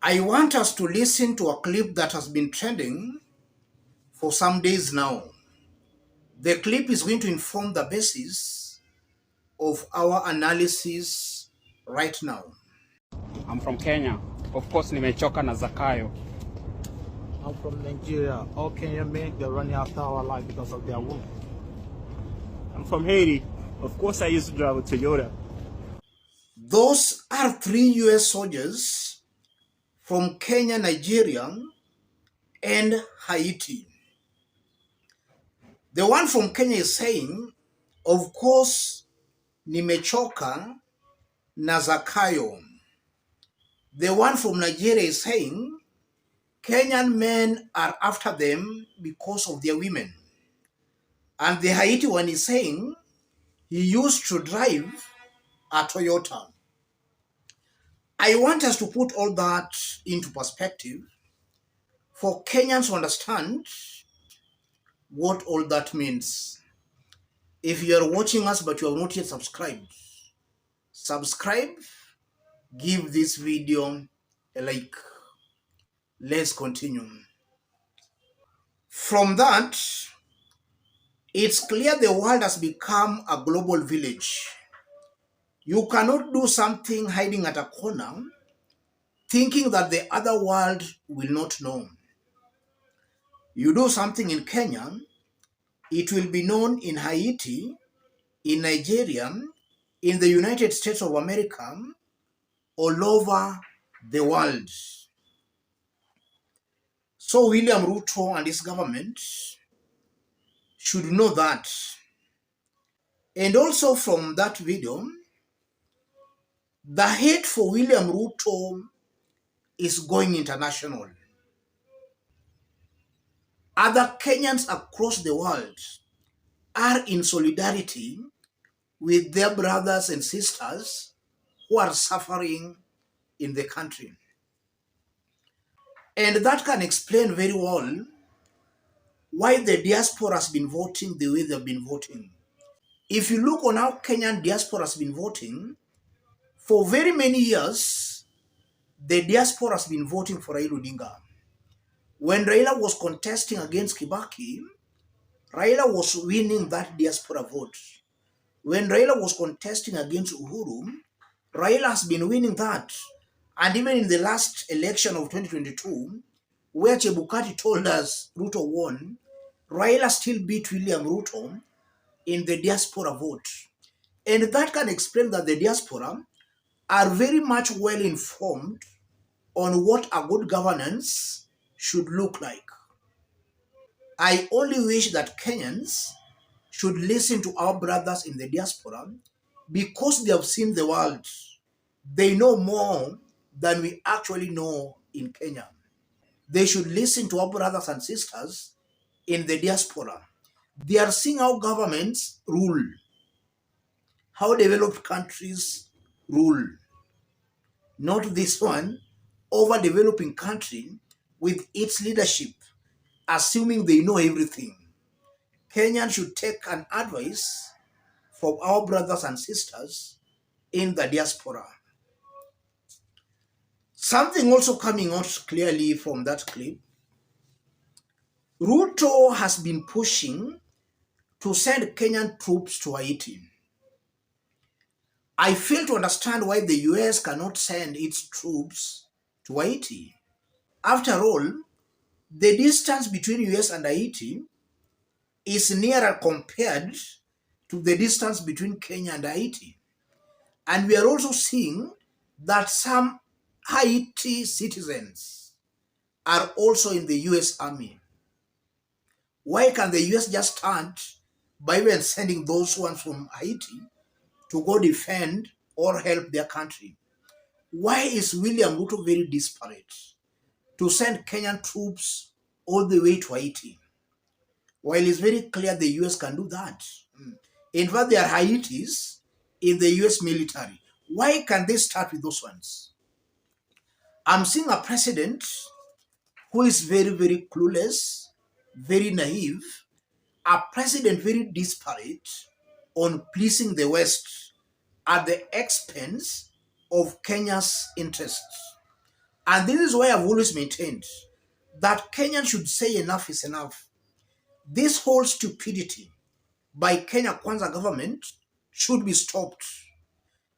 I want us to listen to a clip that has been trending for some days now. The clip is going to inform the basis of our analysis right now. I'm from Kenya. Of course, nimechoka na Zakayo. I'm from Nigeria. All Kenyan men, they're running after our life because of their women. I'm from Haiti. Of course, I used to drive a Toyota. Those are 3 US soldiers from Kenya, Nigeria, and Haiti. The one from Kenya is saying, of course, nimechoka na Zakayo. The one from Nigeria is saying, Kenyan men are after them because of their women. And the Haiti one is saying, he used to drive a Toyota. I want us to put all that into perspective for Kenyans to understand what all that means. If you are watching us but you have not yet subscribed, subscribe, give this video a like. Let's continue. From that, it's clear the world has become a global village. You cannot do something hiding at a corner, thinking that the other world will not know. You do something in Kenya, it will be known in Haiti, in Nigeria, in the United States of America, all over the world. So William Ruto and his government should know that. And also from that video, the hate for William Ruto is going international. Other Kenyans across the world are in solidarity with their brothers and sisters who are suffering in the country. And that can explain very well why the diaspora has been voting the way they've been voting. If you look on how Kenyan diaspora has been voting, for very many years, the diaspora has been voting for Raila Odinga. When Raila was contesting against Kibaki, Raila was winning that diaspora vote. When Raila was contesting against Uhuru, Raila has been winning that. And even in the last election of 2022, where Chebukati told us Ruto won, Raila still beat William Ruto in the diaspora vote. And that can explain that the diaspora are very much well informed on what a good governance should look like. I only wish that Kenyans should listen to our brothers in the diaspora because they have seen the world. They know more than we actually know in Kenya. They should listen to our brothers and sisters in the diaspora. They are seeing how governments rule, how developed countries rule. Not this one, overdeveloping country with its leadership, assuming they know everything. Kenyans should take an advice from our brothers and sisters in the diaspora. Something also coming out clearly from that clip, Ruto has been pushing to send Kenyan troops to Haiti. I fail to understand why the US cannot send its troops to Haiti. After all, the distance between US and Haiti is nearer compared to the distance between Kenya and Haiti. And we are also seeing that some Haiti citizens are also in the US Army. Why can the US just start by even sending those ones from Haiti to go defend or help their country? Why is William Ruto very desperate to send Kenyan troops all the way to Haiti? While it's very clear the US can do that. In fact, there are Haitis in the US military. Why can they start with those ones? I'm seeing a president who is very, very clueless, very naive, a president very desperate on pleasing the West at the expense of Kenya's interests. And this is why I've always maintained that Kenyans should say enough is enough. This whole stupidity by Kenya Kwanza government should be stopped.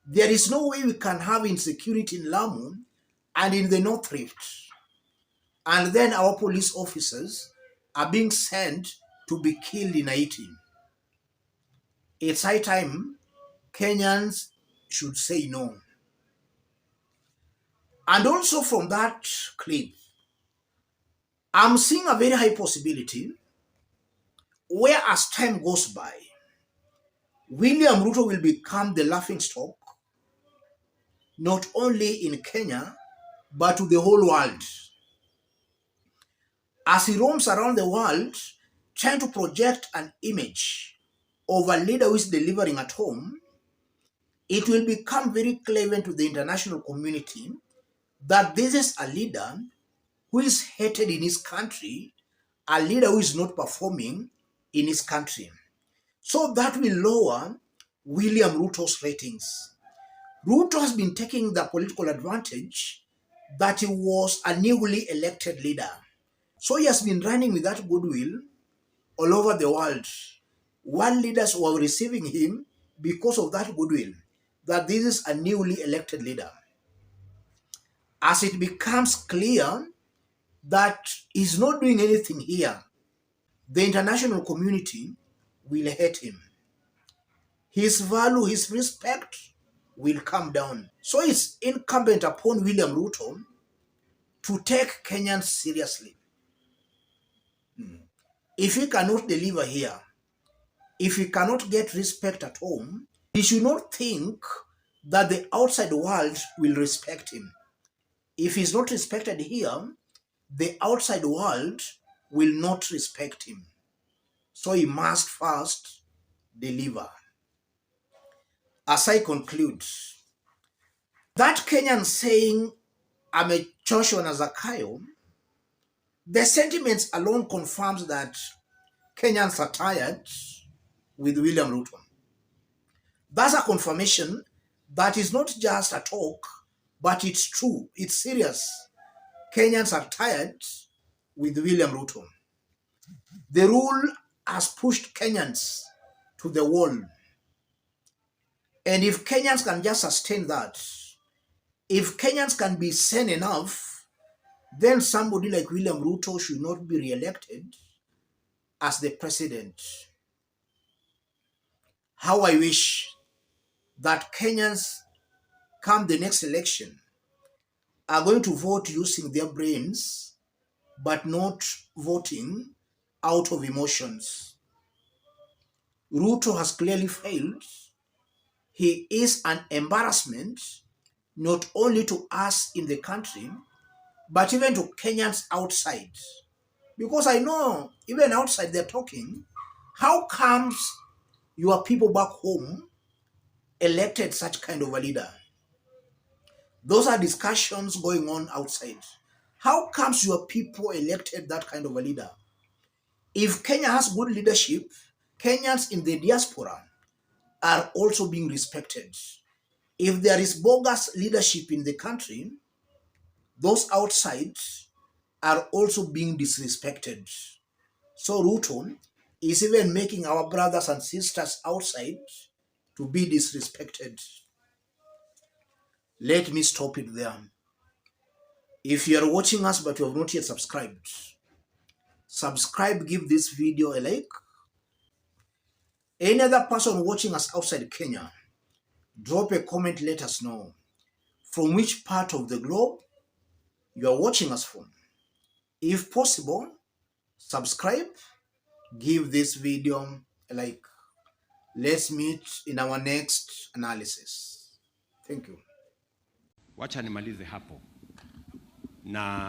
There is no way we can have insecurity in Lamu and in the North Rift, and then our police officers are being sent to be killed in Haiti. It's high time Kenyans should say no. And also from that clip, I'm seeing a very high possibility where, as time goes by, William Ruto will become the laughingstock not only in Kenya but to the whole world. As he roams around the world trying to project an image of a leader who is delivering at home, it will become very clear to the international community that this is a leader who is hated in his country, a leader who is not performing in his country. So that will lower William Ruto's ratings. Ruto has been taking the political advantage that he was a newly elected leader. So he has been running with that goodwill all over the world. World leaders were receiving him because of that goodwill, that this is a newly elected leader. As it becomes clear that he's not doing anything here, the international community will hate him. His value, his respect will come down. So it's incumbent upon William Ruto to take Kenyans seriously. If he cannot deliver here, if he cannot get respect at home, he should not think that the outside world will respect him. If he's not respected here, the outside world will not respect him. So he must first deliver. As I conclude, that Kenyan saying, I'm a Joshua Zakayo, the sentiments alone confirms that Kenyans are tired with William Ruto. That's a confirmation that is not just a talk, but it's true, it's serious. Kenyans are tired with William Ruto. The rule has pushed Kenyans to the wall. And if Kenyans can just sustain that, if Kenyans can be sane enough, then somebody like William Ruto should not be re-elected as the president. How I wish that Kenyans, come the next election, are going to vote using their brains, but not voting out of emotions. Ruto has clearly failed. He is an embarrassment not only to us in the country, but even to Kenyans outside. Because I know even outside they're talking, how comes your people back home elected such kind of a leader? Those are discussions going on outside. How comes your people elected that kind of a leader? If Kenya has good leadership, Kenyans in the diaspora are also being respected. If there is bogus leadership in the country, those outside are also being disrespected. So Ruto is even making our brothers and sisters outside to be disrespected. Let me stop it there. If you are watching us but you have not yet subscribed, subscribe, give this video a like. Any other person watching us outside Kenya, drop a comment, let us know from which part of the globe you are watching us from. If possible, subscribe, give this video a like. Let's meet in our next analysis. Thank you. Wacha nimalize hapo na